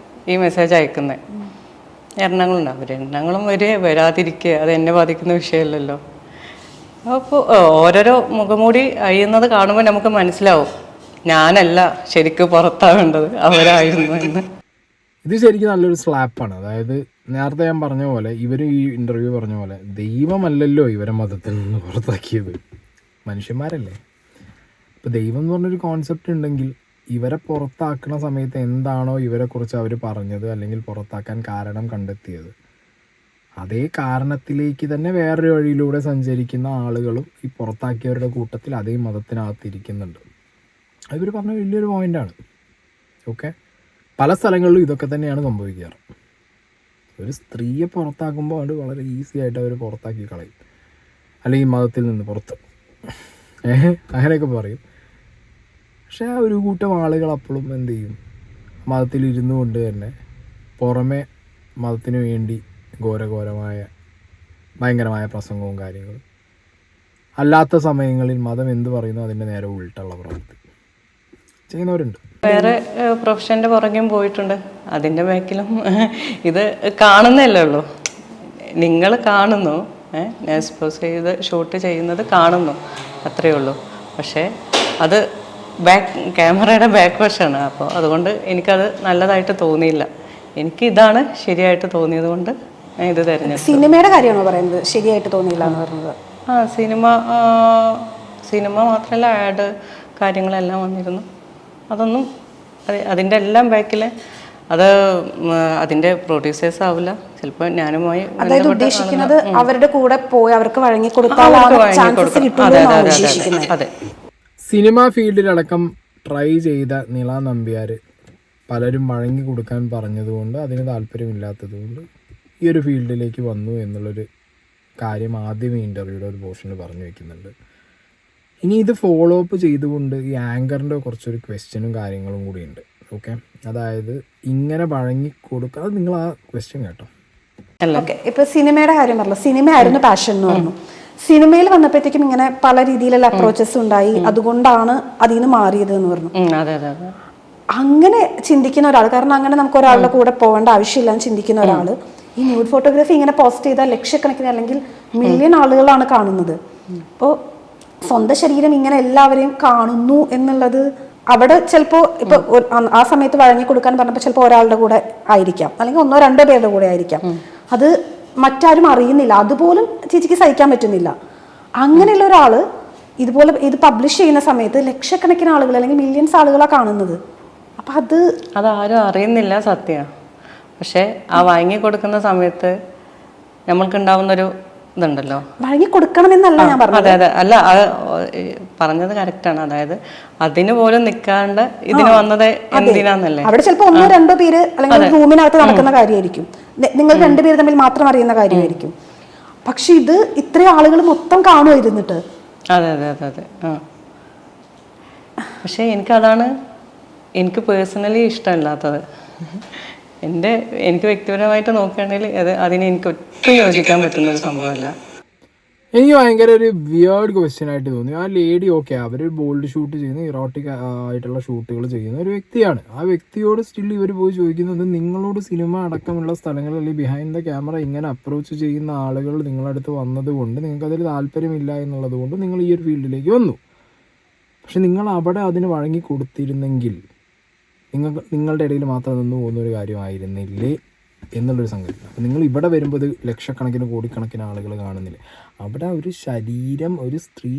ഈ മെസ്സേജ് അയക്കുന്നത്. എറണാകുളം ഉണ്ട്, അവർ എറണാകുളം വരാതിരിക്കുക അത് എന്നെ ബാധിക്കുന്ന വിഷയമല്ലല്ലോ. അപ്പോൾ ഓരോരോ മുഖംമൂടി അയ്യുന്നത് കാണുമ്പോൾ നമുക്ക് മനസ്സിലാവും ഞാനല്ല ശരിക്കും പുറത്താവേണ്ടത്, അവരായിരുന്നു എന്ന്. ഇത് ശരിക്കും നല്ലൊരു സ്ലാപ്പാണ്. അതായത് നേരത്തെ ഞാൻ പറഞ്ഞ പോലെ ഇവർ ഈ ഇൻ്റർവ്യൂ പറഞ്ഞ പോലെ ദൈവമല്ലല്ലോ ഇവരെ മതത്തിൽ നിന്ന് പുറത്താക്കിയത്, മനുഷ്യന്മാരല്ലേ. ഇപ്പോൾ ദൈവം എന്ന് പറഞ്ഞൊരു കോൺസെപ്റ്റ് ഉണ്ടെങ്കിൽ ഇവരെ പുറത്താക്കുന്ന സമയത്ത് എന്താണോ ഇവരെക്കുറിച്ച് അവർ പറഞ്ഞത് അല്ലെങ്കിൽ പുറത്താക്കാൻ കാരണം കണ്ടെത്തിയത്, അതേ കാരണത്തിലേക്ക് തന്നെ വേറൊരു വഴിയിലൂടെ സഞ്ചരിക്കുന്ന ആളുകളും ഈ പുറത്താക്കിയവരുടെ കൂട്ടത്തിൽ അതേ മതത്തിനകത്തിരിക്കുന്നുണ്ട്. അതിവർ പറഞ്ഞ വലിയൊരു പോയിൻ്റാണ്. ഓക്കെ, പല സ്ഥലങ്ങളിലും ഇതൊക്കെ തന്നെയാണ് സംഭവിക്കാറ്. ഒരു സ്ത്രീയെ പുറത്താക്കുമ്പോൾ അത് വളരെ ഈസി ആയിട്ട് അവർ പുറത്താക്കി കളയും, അല്ലെങ്കിൽ മതത്തിൽ നിന്ന് പുറത്ത് അങ്ങനെയൊക്കെ പറയും. പക്ഷേ ആ ഒരു കൂട്ടം ആളുകൾ അപ്പോഴും എന്ത് ചെയ്യും, മതത്തിൽ ഇരുന്നു കൊണ്ട് തന്നെ പുറമെ മതത്തിന് വേണ്ടി ഘോരഘോരമായ ഭയങ്കരമായ പ്രസംഗവും കാര്യങ്ങളും, അല്ലാത്ത സമയങ്ങളിൽ മതം എന്ത് പറയുന്നു അതിൻ്റെ നേരെ ഉൾട്ടുള്ള പ്രവൃത്തി ചെയ്യുന്നവരുണ്ട്. വേറെ പ്രൊഫഷൻ്റെ പുറകെയും പോയിട്ടുണ്ട്. അതിൻ്റെ ബാക്കിലും ഇത് കാണുന്നല്ലേ ഉള്ളൂ. നിങ്ങൾ കാണുന്നു, ഞാൻ എക്സ്പോസ് ചെയ്ത് ഷൂട്ട് ചെയ്യുന്നത് കാണുന്നു, അത്രയേ ഉള്ളൂ. പക്ഷേ അത് ക്യാമറയുടെ ബാക്ക് വശമാണ്. അപ്പോൾ അതുകൊണ്ട് എനിക്കത് നല്ലതായിട്ട് തോന്നിയില്ല. എനിക്ക് ഇതാണ് ശരിയായിട്ട് തോന്നിയത് കൊണ്ട് ഞാൻ ഇത് തിരഞ്ഞെടുത്തു. സിനിമയുടെ കാര്യമാണോ പറയുന്നത് ശരിയായിട്ട് തോന്നിയില്ല എന്ന് പറഞ്ഞത്? സിനിമ മാത്രമല്ല, ആഡ് കാര്യങ്ങളെല്ലാം വന്നിരുന്നു. അതൊന്നും അതിൻ്റെ എല്ലാം ബാക്കിൽ അത് അതിൻ്റെ പ്രൊഡ്യൂസേഴ്സ് ആവില്ല ചിലപ്പോൾ ഞാനുമായി. അതായത് ഉദ്ദേശിക്കുന്നത് അവരുടെ കൂടെ പോയി അവർക്ക് വഴങ്ങി കൊടുക്കാൻ. അതെ, സിനിമ ഫീൽഡിലടക്കം ട്രൈ ചെയ്ത നിള നമ്പ്യാർ പലരും വഴങ്ങി കൊടുക്കാൻ പറഞ്ഞതുകൊണ്ട് അതിന് താല്പര്യമില്ലാത്തതുകൊണ്ട് ഈ ഒരു ഫീൽഡിലേക്ക് വന്നു എന്നുള്ളൊരു കാര്യം ആദ്യമേ ഇൻ്റർവ്യൂയുടെ ഒരു പോർഷനിൽ പറഞ്ഞു വെക്കുന്നുണ്ട്. ഇനി ഇത് ഫോളോ അപ്പ് ചെയ്തുകൊണ്ട് ഈ ആങ്കറിൻ്റെ കുറച്ചൊരു ക്വസ്റ്റ്യനും കാര്യങ്ങളും കൂടി ഉണ്ട്. ഓക്കെ, അതായത് ഇങ്ങനെ വഴങ്ങി കൊടുക്കുക, അത് നിങ്ങൾ ആ ക്വസ്റ്റ്യൻ കേട്ടോ. ഓക്കെ, ഇപ്പൊ സിനിമയുടെ കാര്യം പറഞ്ഞല്ലോ, സിനിമയായിരുന്നു പാഷൻ എന്ന് പറഞ്ഞു. സിനിമയിൽ വന്നപ്പോഴത്തേക്കും ഇങ്ങനെ പല രീതിയിലുള്ള അപ്രോച്ചസ് ഉണ്ടായി, അതുകൊണ്ടാണ് അതിൽ നിന്ന് മാറിയത് എന്ന് പറഞ്ഞു. അങ്ങനെ ചിന്തിക്കുന്ന ഒരാൾ, കാരണം അങ്ങനെ നമുക്ക് ഒരാളുടെ കൂടെ പോകേണ്ട ആവശ്യമില്ല എന്ന് ചിന്തിക്കുന്ന ഒരാൾ ഈ ന്യൂഡ് ഫോട്ടോഗ്രാഫി ഇങ്ങനെ പോസ്റ്റ് ചെയ്താൽ ലക്ഷക്കണക്കിന് അല്ലെങ്കിൽ മില്യൺ ആളുകളാണ് കാണുന്നത്. അപ്പോൾ സ്വന്തം ശരീരം ഇങ്ങനെ എല്ലാവരെയും കാണുന്നു എന്നുള്ളത് അവിടെ ചിലപ്പോൾ ഇപ്പൊ ആ സമയത്ത് വഴങ്ങി കൊടുക്കാൻ പറഞ്ഞപ്പോൾ ചിലപ്പോൾ ഒരാളുടെ കൂടെ ആയിരിക്കാം, അല്ലെങ്കിൽ ഒന്നോ രണ്ടോ പേരുടെ കൂടെ ആയിരിക്കാം. അത് മറ്റാരും അറിയുന്നില്ല, അതുപോലും ചേച്ചിക്ക് സഹിക്കാൻ പറ്റുന്നില്ല. അങ്ങനെയുള്ള ഒരാള് ഇതുപോലെ ഇത് പബ്ലിഷ് ചെയ്യുന്ന സമയത്ത് ലക്ഷക്കണക്കിന് ആളുകൾ അല്ലെങ്കിൽ മില്യൺസ് ആളുകളാണ് കാണുന്നത്. അപ്പൊ അതാരും അറിയുന്നില്ല, സത്യമാണ്. പക്ഷെ ആ വാങ്ങി കൊടുക്കുന്ന സമയത്ത് നമ്മൾക്കുണ്ടാവുന്നൊരു ഇതുണ്ടല്ലോ, വഴങ്ങി കൊടുക്കണമെന്നല്ല ഞാൻ പറഞ്ഞത്. അതെ, അല്ല, പറഞ്ഞത് കറക്റ്റാണ്. അതായത് അതിന് പോലും നിൽക്കാണ്ട് ഇതിന് വന്നത് എന്തിനാന്നല്ലേ. അവിടെ ചിലപ്പോൾ ഒന്നോ രണ്ടോ പേര് അല്ലെങ്കിൽ റൂമിനകത്ത് നടക്കുന്ന കാര്യമായിരിക്കും, നിങ്ങൾ രണ്ടുപേര് തമ്മിൽ മാത്രം അറിയുന്ന കാര്യമായിരിക്കും. പക്ഷെ ഇത് ഇത്രയും ആളുകൾ മൊത്തം കാണുമായിരുന്നിട്ട്. അതെ. പക്ഷെ എനിക്കതാണ് എനിക്ക് പേഴ്സണലി ഇഷ്ടമല്ലാത്തത്. എനിക്ക് വ്യക്തിപരമായിട്ട് നോക്കുകയാണെങ്കിൽ അതിന് എനിക്ക് ഒട്ടും യോജിക്കാൻ പറ്റുന്ന ഒരു സംഭവമല്ല. എനിക്ക് ഭയങ്കര ഒരു വിയേർഡ് ക്വസ്റ്റ്യൻ ആയിട്ട് തോന്നി. ആ ലേഡി ഓക്കെ, അവർ ബോൾഡ് ഷൂട്ട് ചെയ്യുന്ന ഇറോട്ടിക് ആയിട്ടുള്ള ഷൂട്ടുകൾ ചെയ്യുന്ന ഒരു വ്യക്തിയാണ്. ആ വ്യക്തിയോട് സ്റ്റിൽ ഇവർ പോയി ചോദിക്കുന്നത് നിങ്ങളോട് സിനിമ അടക്കമുള്ള സ്ഥലങ്ങളിൽ അല്ലെങ്കിൽ ബിഹൈൻഡ് ദ ക്യാമറ ഇങ്ങനെ അപ്രോച്ച് ചെയ്യുന്ന ആളുകൾ നിങ്ങളടുത്ത് വന്നത് കൊണ്ട് നിങ്ങൾക്കതിൽ താല്പര്യമില്ല എന്നുള്ളത് കൊണ്ട് നിങ്ങൾ ഈ ഒരു ഫീൽഡിലേക്ക് വന്നു. പക്ഷെ നിങ്ങൾ അവിടെ അതിന് വഴങ്ങി കൊടുത്തിരുന്നെങ്കിൽ നിങ്ങളുടെ ഇടയിൽ മാത്രം നിന്ന് പോകുന്ന ഒരു കാര്യമായിരുന്നില്ലേ എന്നുള്ളൊരു സങ്കല്പം. അപ്പം നിങ്ങൾ ഇവിടെ വരുമ്പോൾ ഇത് ലക്ഷക്കണക്കിന് കോടിക്കണക്കിന് ആളുകൾ കാണുന്നില്ലേ. അവിടെ ഒരു ശരീരം, ഒരു സ്ത്രീ,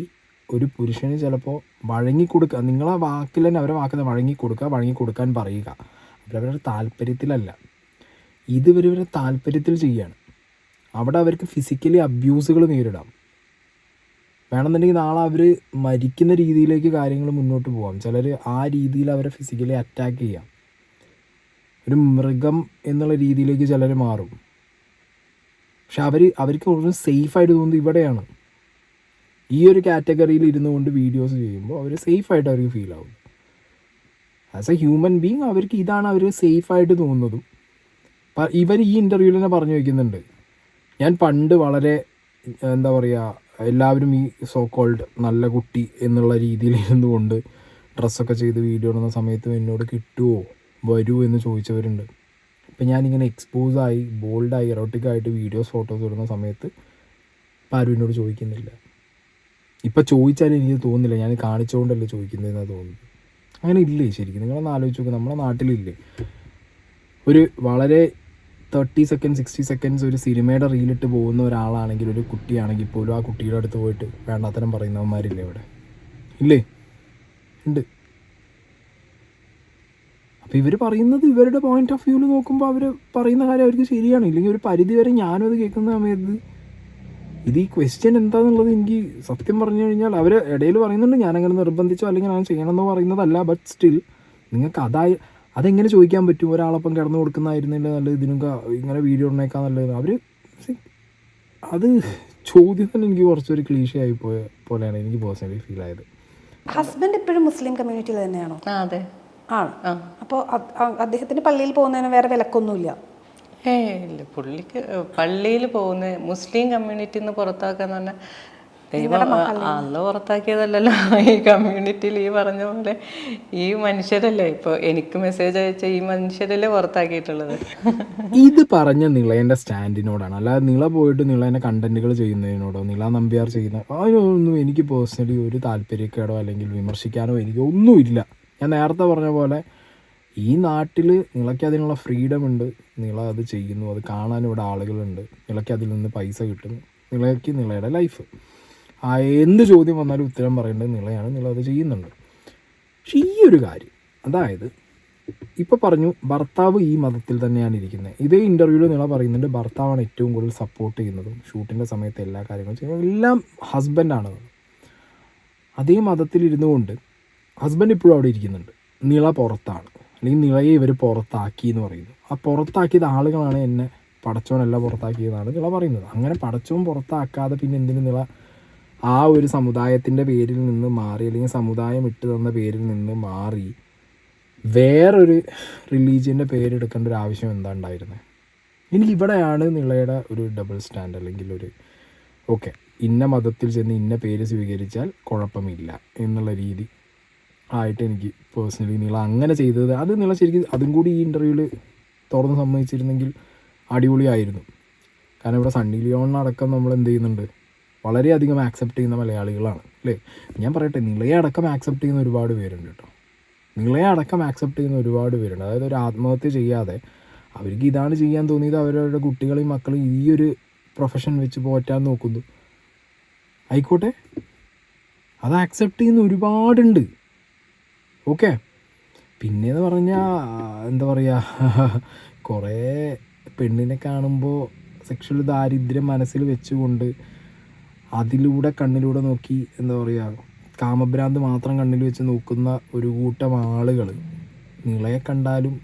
ഒരു പുരുഷന് ചിലപ്പോൾ വഴങ്ങി കൊടുക്കുക, നിങ്ങളാ വാക്കിൽ തന്നെ അവരെ വാക്കിൽ വഴങ്ങി കൊടുക്കാൻ പറയുക. അവരവരുടെ താല്പര്യത്തിലല്ല, ഇത് ഇവരുടെ താല്പര്യത്തിൽ ചെയ്യുകയാണ്. അവിടെ അവർക്ക് ഫിസിക്കലി അബ്യൂസുകൾ നേരിടാം. വേണമെന്നുണ്ടെങ്കിൽ നാളെ അവർ മരിക്കുന്ന രീതിയിലേക്ക് കാര്യങ്ങൾ മുന്നോട്ട് പോകാം. ചിലർ ആ രീതിയിൽ അവരെ ഫിസിക്കലി അറ്റാക്ക് ചെയ്യാം. ഒരു മൃഗം എന്നുള്ള രീതിയിലേക്ക് ചിലർ മാറും. പക്ഷെ അവർക്ക് കുറച്ച് സേഫായിട്ട് തോന്നുന്നത് ഇവിടെയാണ്. ഈ ഒരു കാറ്റഗറിയിൽ ഇരുന്നു കൊണ്ട് വീഡിയോസ് ചെയ്യുമ്പോൾ അവർ സേഫായിട്ട് അവർക്ക് ഫീൽ ആവും. ആസ് എ ഹ്യൂമൻ ബീങ് അവർക്ക് ഇതാണ് അവർ സേഫായിട്ട് തോന്നുന്നതും. ഇവർ ഈ ഇൻ്റർവ്യൂവിൽ തന്നെ പറഞ്ഞു വയ്ക്കുന്നുണ്ട്, ഞാൻ പണ്ട് വളരെ എന്താ പറയുക, എല്ലാവരും ഈ സോ കോൾഡ് നല്ല കുട്ടി എന്നുള്ള രീതിയിൽ ഇരുന്നുകൊണ്ട് ഡ്രസ്സൊക്കെ ചെയ്ത് വീഡിയോ ഇടുന്ന സമയത്ത് എന്നോട് കിട്ടുമോ വരുമോ എന്ന് ചോദിച്ചവരുണ്ട്. ഇപ്പം ഞാനിങ്ങനെ എക്സ്പോസായി ബോൾഡായി എറോട്ടിക്കായിട്ട് വീഡിയോസ് ഫോട്ടോസ് ഇടുന്ന സമയത്ത് ആരും എന്നോട് ചോദിക്കുന്നില്ല. ഇപ്പം ചോദിച്ചാലും എനിക്ക് തോന്നുന്നില്ല ഞാൻ കാണിച്ചുകൊണ്ടല്ലേ ചോദിക്കുന്നതെന്നാണ് തോന്നുന്നത്. അങ്ങനെ ഇല്ലേ ശരിക്കും? നിങ്ങളൊന്ന് ആലോചിച്ച് നോക്കുക. നമ്മുടെ നാട്ടിലില്ലേ ഒരു വളരെ 30 സെക്കൻഡ് 60 സെക്കൻഡ്സ് ഒരു സിനിമയുടെ റീലിട്ട് പോകുന്ന ഒരാളാണെങ്കിൽ, ഒരു കുട്ടിയാണെങ്കിൽ പോലും ആ കുട്ടിയുടെ അടുത്ത് പോയിട്ട് വേണ്ടാത്തരം പറയുന്നവന്മാരില്ലേ ഇവിടെ? ഇല്ലേ? ഉണ്ട്. അപ്പോൾ ഇവർ പറയുന്നത് ഇവരുടെ പോയിന്റ് ഓഫ് വ്യൂവിൽ നോക്കുമ്പോൾ അവർ പറയുന്ന കാര്യം അവർക്ക് ശരിയാണ്. ഇല്ലെങ്കിൽ ഒരു പരിധി വരെ ഞാനും അത് കേൾക്കുന്ന സമയത്ത് ഇത് ഈ ക്വസ്റ്റ്യൻ എന്താണെന്നുള്ളത് എനിക്ക് സത്യം പറഞ്ഞു കഴിഞ്ഞാൽ അവർ ഇടയിൽ പറയുന്നുണ്ട് ഞാനങ്ങനെ നിർബന്ധിച്ചോ അല്ലെങ്കിൽ ഞാൻ ചെയ്യണമെന്നോ പറയുന്നതല്ല. ബട്ട് സ്റ്റിൽ നിങ്ങൾക്ക് അതെങ്ങനെ ചോദിക്കാൻ പറ്റും? ഒരാളൊപ്പം കിടന്നു കൊടുക്കുന്നതായിരുന്നില്ല നല്ലത്, ഇതിനൊക്കെ ഇങ്ങനെ വീഡിയോ ഇടണേക്കാൾ നല്ലത്. അവർ അത് ചോദ്യം തന്നെ എനിക്ക് കുറച്ചൊരു ക്ലീഷയായി പോയ പോലെയാണ് എനിക്ക് പേഴ്സണലി ഫീൽ ആയത്. ഹസ്ബൻഡ് ഇപ്പോഴും മുസ്ലിം കമ്മ്യൂണിറ്റിയിൽ തന്നെയാണോ? അതെ ആണ്. അപ്പോൾ അദ്ദേഹത്തിന് പള്ളിയിൽ പോകുന്നതിന് വേറെ വിലക്കൊന്നുമില്ല? ഇല്ല, പുള്ളിക്ക് പള്ളിയിൽ പോകുന്ന മുസ്ലിം കമ്മ്യൂണിറ്റിയിൽ നിന്ന് പുറത്താക്കാന്ന് പറഞ്ഞാൽ ദൈവം അന്ന് പുറത്താക്കിയതല്ലല്ലോ. ഈ കമ്മ്യൂണിറ്റിയിൽ ഈ പറഞ്ഞ പോലെ ഈ മനുഷ്യരല്ലേ ഇപ്പോൾ എനിക്ക് മെസ്സേജ് അയച്ച ഈ മനുഷ്യരല്ലേ പുറത്താക്കിയിട്ടുള്ളത്. ഇത് പറഞ്ഞ നിളേൻ്റെ സ്റ്റാൻഡിനോടാണ്, അല്ലാതെ നിള പോയിട്ട് നിളേൻ്റെ കണ്ടന്റുകൾ ചെയ്യുന്നതിനോടോ നിള നമ്പ്യാർ ചെയ്യുന്ന അതിനൊന്നും എനിക്ക് പേഴ്സണലി ഒരു താല്പര്യക്കേടോ അല്ലെങ്കിൽ വിമർശിക്കാനോ എനിക്ക് ഒന്നുമില്ല. ഞാൻ നേരത്തെ പറഞ്ഞ പോലെ ഈ നാട്ടിൽ നിളയ്ക്ക് അതിനുള്ള ഫ്രീഡം ഉണ്ട്. നിള അത് ചെയ്യുന്നു, അത് കാണാൻ ഇവിടെ ആളുകളുണ്ട്, നിളയ്ക്ക് അതിൽ നിന്ന് പൈസ കിട്ടുന്നു, നിളയ്ക്ക് നിളയുടെ ലൈഫ്. എന്ത് ചോദ്യം വന്നാലും ഉത്തരം പറയേണ്ടത് നിളയാണ്, നിള അത് ചെയ്യുന്നുണ്ട്. പക്ഷെ ഈ ഒരു കാര്യം, അതായത് ഇപ്പോൾ പറഞ്ഞു ഭർത്താവ് ഈ മതത്തിൽ തന്നെയാണ് ഇരിക്കുന്നത്. ഇതേ ഇൻ്റർവ്യൂവിൽ നിള പറയുന്നുണ്ട് ഭർത്താവാണ് ഏറ്റവും കൂടുതൽ സപ്പോർട്ട് ചെയ്യുന്നതും ഷൂട്ടിൻ്റെ സമയത്ത് എല്ലാ കാര്യങ്ങളും ചെയ്യുന്നത് എല്ലാം ഹസ്ബൻഡാണ്. അതേ മതത്തിലിരുന്നു കൊണ്ട് ഹസ്ബൻഡ് ഇപ്പോഴും അവിടെ ഇരിക്കുന്നുണ്ട്, നിള പുറത്താണ്, അല്ലെങ്കിൽ നിളയെ ഇവർ പുറത്താക്കി എന്ന് പറയുന്നു. ആ പുറത്താക്കിയത് ആളുകളാണ്, എന്നെ പടച്ചോനല്ല പുറത്താക്കിയതാണ് നിള പറയുന്നത്. അങ്ങനെ പടച്ചോൻ പുറത്താക്കാതെ പിന്നെ എന്തിനു നിള ആ ഒരു സമുദായത്തിൻ്റെ പേരിൽ നിന്ന് മാറി, അല്ലെങ്കിൽ സമുദായം ഇട്ട് തന്ന പേരിൽ നിന്ന് മാറി വേറൊരു റിലീജിയൻ്റെ പേരെടുക്കേണ്ട ഒരു ആവശ്യം എന്താ ഉണ്ടായിരുന്നത്? എനിക്കിവിടെയാണ് നിളയുടെ ഒരു ഡബിൾ സ്റ്റാൻഡ്, അല്ലെങ്കിൽ ഒരു ഓക്കെ ഇന്ന മതത്തിൽ ചെന്ന് ഇന്ന പേര് സ്വീകരിച്ചാൽ കുഴപ്പമില്ല എന്നുള്ള രീതി ആയിട്ട് എനിക്ക് പേഴ്സണലി നിള അങ്ങനെ ചെയ്തത് അത് നിള ശരിക്കും അതും കൂടി ഈ ഇൻ്റർവ്യൂവിൽ തുറന്ന് സമ്മതിച്ചിരുന്നെങ്കിൽ അടിപൊളിയായിരുന്നു. കാരണം ഇവിടെ സണ്ണി ലിയോണിനടക്കം നമ്മൾ എന്ത് ചെയ്യുന്നുണ്ട്, വളരെയധികം ആക്സെപ്റ്റ് ചെയ്യുന്ന മലയാളികളാണ് അല്ലേ. ഞാൻ പറയട്ടെ, നിളയെ അടക്കം ആക്സെപ്റ്റ് ചെയ്യുന്ന ഒരുപാട് പേരുണ്ട് കേട്ടോ. നിളയെ അടക്കം ആക്സെപ്റ്റ് ചെയ്യുന്ന ഒരുപാട് പേരുണ്ട്. അതായത് ഒരു ആത്മഹത്യ ചെയ്യാതെ അവർക്ക് ഇതാണ് ചെയ്യാൻ തോന്നിയത്, അവരവരുടെ കുട്ടികളെയും മക്കളെയും ഈ ഒരു പ്രൊഫഷൻ വെച്ച് പോറ്റാൻ നോക്കുന്നു. ആയിക്കോട്ടെ, അത് ആക്സെപ്റ്റ് ചെയ്യുന്ന ഒരുപാടുണ്ട്. ഓക്കെ, പിന്നെയെന്ന് പറഞ്ഞാൽ എന്താ പറയുക, കുറേ പെണ്ണിനെ കാണുമ്പോൾ സെക്ഷൽ ദാരിദ്ര്യം മനസ്സിൽ വെച്ചുകൊണ്ട് അതിലൂടെ കണ്ണിലൂടെ നോക്കി എന്താ പറയുക കാമഭ്രാന്ത് മാത്രം കണ്ണിൽ വെച്ച് നോക്കുന്ന ഒരു കൂട്ടം ആളുകൾ നിളയെ കണ്ടാലും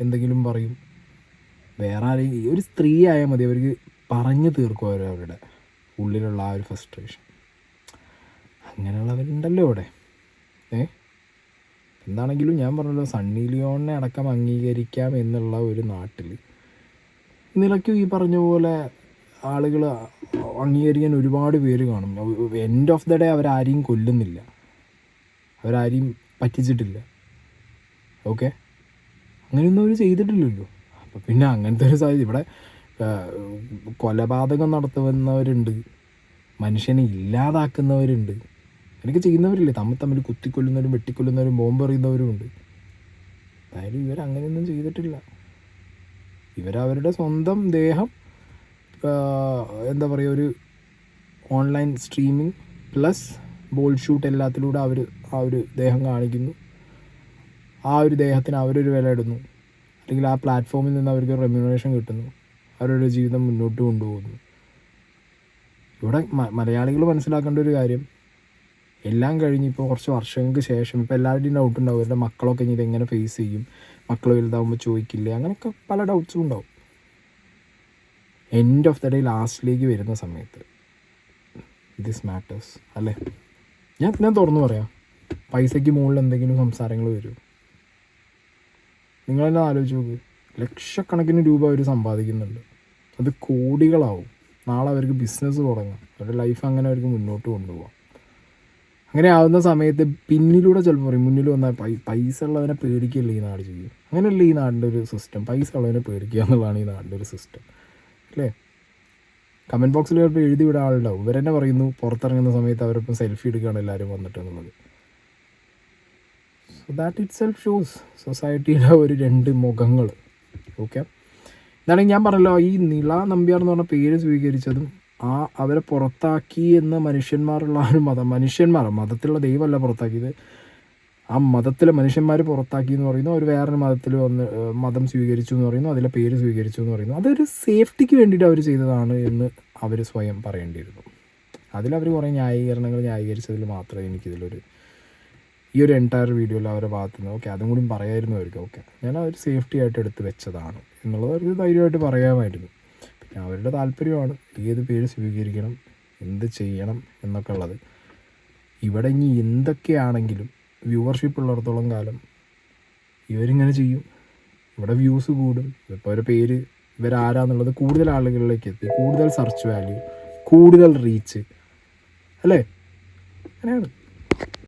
എന്തെങ്കിലും പറയും. വേറെ ആരെയും ഒരു സ്ത്രീ ആയാൽ മതി, അവർക്ക് പറഞ്ഞു തീർക്കും അവരവരുടെ ഉള്ളിലുള്ള ആ ഒരു ഫ്രസ്ട്രേഷൻ. അങ്ങനെയുള്ളവരുണ്ടല്ലോ ഇവിടെ. എന്താണെങ്കിലും ഞാൻ പറഞ്ഞല്ലോ, സണ്ണി ലിയോണിനെ അടക്കം അംഗീകരിക്കാം എന്നുള്ള ഒരു നാട്ടിൽ നിലയ്ക്കും ഈ പറഞ്ഞ പോലെ ആളുകൾ അംഗീകരിക്കാൻ ഒരുപാട് പേര് കാണും. എൻഡ് ഓഫ് ദ ഡേ അവരാരെയും കൊല്ലുന്നില്ല, അവരാരെയും പറ്റിച്ചിട്ടില്ല. ഓക്കെ, അങ്ങനെയൊന്നും അവർ ചെയ്തിട്ടില്ലല്ലോ. അപ്പോൾ പിന്നെ അങ്ങനത്തെ ഒരു സാഹചര്യം ഇവിടെ കൊലപാതകം നടത്തുന്നവരുണ്ട്, മനുഷ്യനെ ഇല്ലാതാക്കുന്നവരുണ്ട്, എനിക്ക് ചെയ്യുന്നവരില്ലേ, തമ്മിൽ കുത്തിക്കൊല്ലുന്നവരും വെട്ടിക്കൊല്ലുന്നവരും ബോംബെറിയുന്നവരും ഉണ്ട്. അതായത് ഇവരങ്ങനെയൊന്നും ചെയ്തിട്ടില്ല. ഇവരവരുടെ സ്വന്തം ദേഹം എന്താ പറയുക, ഒരു ഓൺലൈൻ സ്ട്രീമിംഗ് പ്ലസ് ബോൾ ഷൂട്ട് എല്ലാത്തിലൂടെ അവർ ആ ഒരു ദേഹം കാണിക്കുന്നു. ആ ഒരു ദേഹത്തിന് അവരൊരു വില ഇടുന്നു, അല്ലെങ്കിൽ ആ പ്ലാറ്റ്ഫോമിൽ നിന്ന് അവർക്ക് റെമ്യൂണറേഷൻ കിട്ടുന്നു, അവരുടെ ജീവിതം മുന്നോട്ട് കൊണ്ടുപോകുന്നു. ഇവിടെ മലയാളികൾ മനസ്സിലാക്കേണ്ട ഒരു കാര്യം, എല്ലാം കഴിഞ്ഞ് ഇപ്പോൾ കുറച്ച് വർഷങ്ങൾക്ക് ശേഷം ഇപ്പോൾ എല്ലാവരുടെയും ഡൗട്ട് ഉണ്ടാവും, അവരുടെ മക്കളൊക്കെ ഇനി ഇതെങ്ങനെ ഫേസ് ചെയ്യും, മക്കൾ വലുതാവുമ്പോൾ ചോദിക്കില്ലേ, അങ്ങനെയൊക്കെ പല ഡൗട്ട്സും ഉണ്ടാവും. എൻഡ് ഓഫ് ദ ഡേ ലാസ്റ്റിലേക്ക് വരുന്ന സമയത്ത് ദിസ് മാറ്റേഴ്സ് അല്ലേ. ഞാൻ തുറന്നു പറയാം, പൈസയ്ക്ക് മുകളിൽ എന്തെങ്കിലും സംസാരങ്ങൾ വരും. നിങ്ങളെന്നെ ആലോചിച്ച് നോക്ക്, ലക്ഷക്കണക്കിന് രൂപ അവർ സമ്പാദിക്കുന്നുണ്ട്, അത് കോടികളാവും. നാളെ അവർക്ക് ബിസിനസ് തുടങ്ങാം, അവരുടെ ലൈഫ് അങ്ങനെ അവർക്ക് മുന്നോട്ട് കൊണ്ടുപോകാം. അങ്ങനെ ആവുന്ന സമയത്ത് പിന്നിലൂടെ ചിലപ്പോൾ പറയും, മുന്നിൽ വന്നാൽ പൈസ ഉള്ളവനെ പേടിക്കുകയല്ലേ ഈ നാട് ചെയ്യും. അങ്ങനെയല്ലേ ഈ നാടിൻ്റെ ഒരു സിസ്റ്റം, പൈസ ഉള്ളവനെ പേടിക്കുക എന്നുള്ളതാണ് ഈ നാടിൻ്റെ ഒരു സിസ്റ്റം അല്ലേ. കമൻറ്റ് ബോക്സിൽ ചിലപ്പോൾ എഴുതി വിടാൻ ആളുണ്ടാവും, ഇവരെന്നെ പറയുന്നു പുറത്തിറങ്ങുന്ന സമയത്ത് അവരൊപ്പം സെൽഫി എടുക്കുകയാണ് എല്ലാവരും വന്നിട്ട് എന്നുള്ളത്. So that it self shows സൊസൈറ്റിയുടെ ഒരു രണ്ട് മുഖങ്ങൾ. ഓക്കെ, എന്നാണെങ്കിൽ ഞാൻ പറഞ്ഞല്ലോ, ഈ നിള നമ്പ്യാർ എന്ന് പറഞ്ഞ പേര് സ്വീകരിച്ചതും അവരെ പുറത്താക്കി എന്ന മനുഷ്യന്മാരുള്ള ഒരു മതത്തിലുള്ള ദൈവമല്ല പുറത്താക്കിയത്, ആ മതത്തിലെ മനുഷ്യന്മാർ പുറത്താക്കി എന്ന് പറയുന്നു. അവർ വേറൊരു മതത്തിൽ മതം സ്വീകരിച്ചു എന്ന് പറയുന്നു, അതിലെ പേര് സ്വീകരിച്ചു എന്ന് പറയുന്നു. അതൊരു സേഫ്റ്റിക്ക് വേണ്ടിയിട്ട് അവർ ചെയ്തതാണ് എന്ന് അവർ സ്വയം പറയേണ്ടിയിരുന്നു. അതിലവർ കുറേ ന്യായീകരണങ്ങൾ ന്യായീകരിച്ചതിൽ മാത്രമേ എനിക്കിതിലൊരു ഈ ഒരു എൻറ്റയർ വീഡിയോയിൽ അവരുടെ ഭാഗത്തു നിന്ന് ഓക്കെ അതും കൂടി പറയായിരുന്നു അവർക്ക്. ഓക്കെ, ഞാൻ അവർ സേഫ്റ്റി ആയിട്ട് എടുത്ത് വെച്ചതാണ് എന്നുള്ളത് അവർക്ക് ധൈര്യമായിട്ട് പറയാമായിരുന്നു. പിന്നെ അവരുടെ താല്പര്യമാണ് ഏത് പേര് സ്വീകരിക്കണം, എന്ത് ചെയ്യണം എന്നൊക്കെ ഉള്ളത്. ഇവിടെ ഇനി എന്തൊക്കെയാണെങ്കിലും വ്യൂവർഷിപ്പ് ഉള്ളിടത്തോളം കാലം ഇവരിങ്ങനെ ചെയ്യും. ഇവിടെ വ്യൂസ് കൂടും, ഇപ്പോൾ അവരുടെ പേര് ഇവരാരാന്നുള്ളത് കൂടുതൽ ആളുകളിലേക്ക് എത്തി, കൂടുതൽ സെർച്ച് വാല്യൂ, കൂടുതൽ റീച്ച് അല്ലേ. അങ്ങനെയാണ്.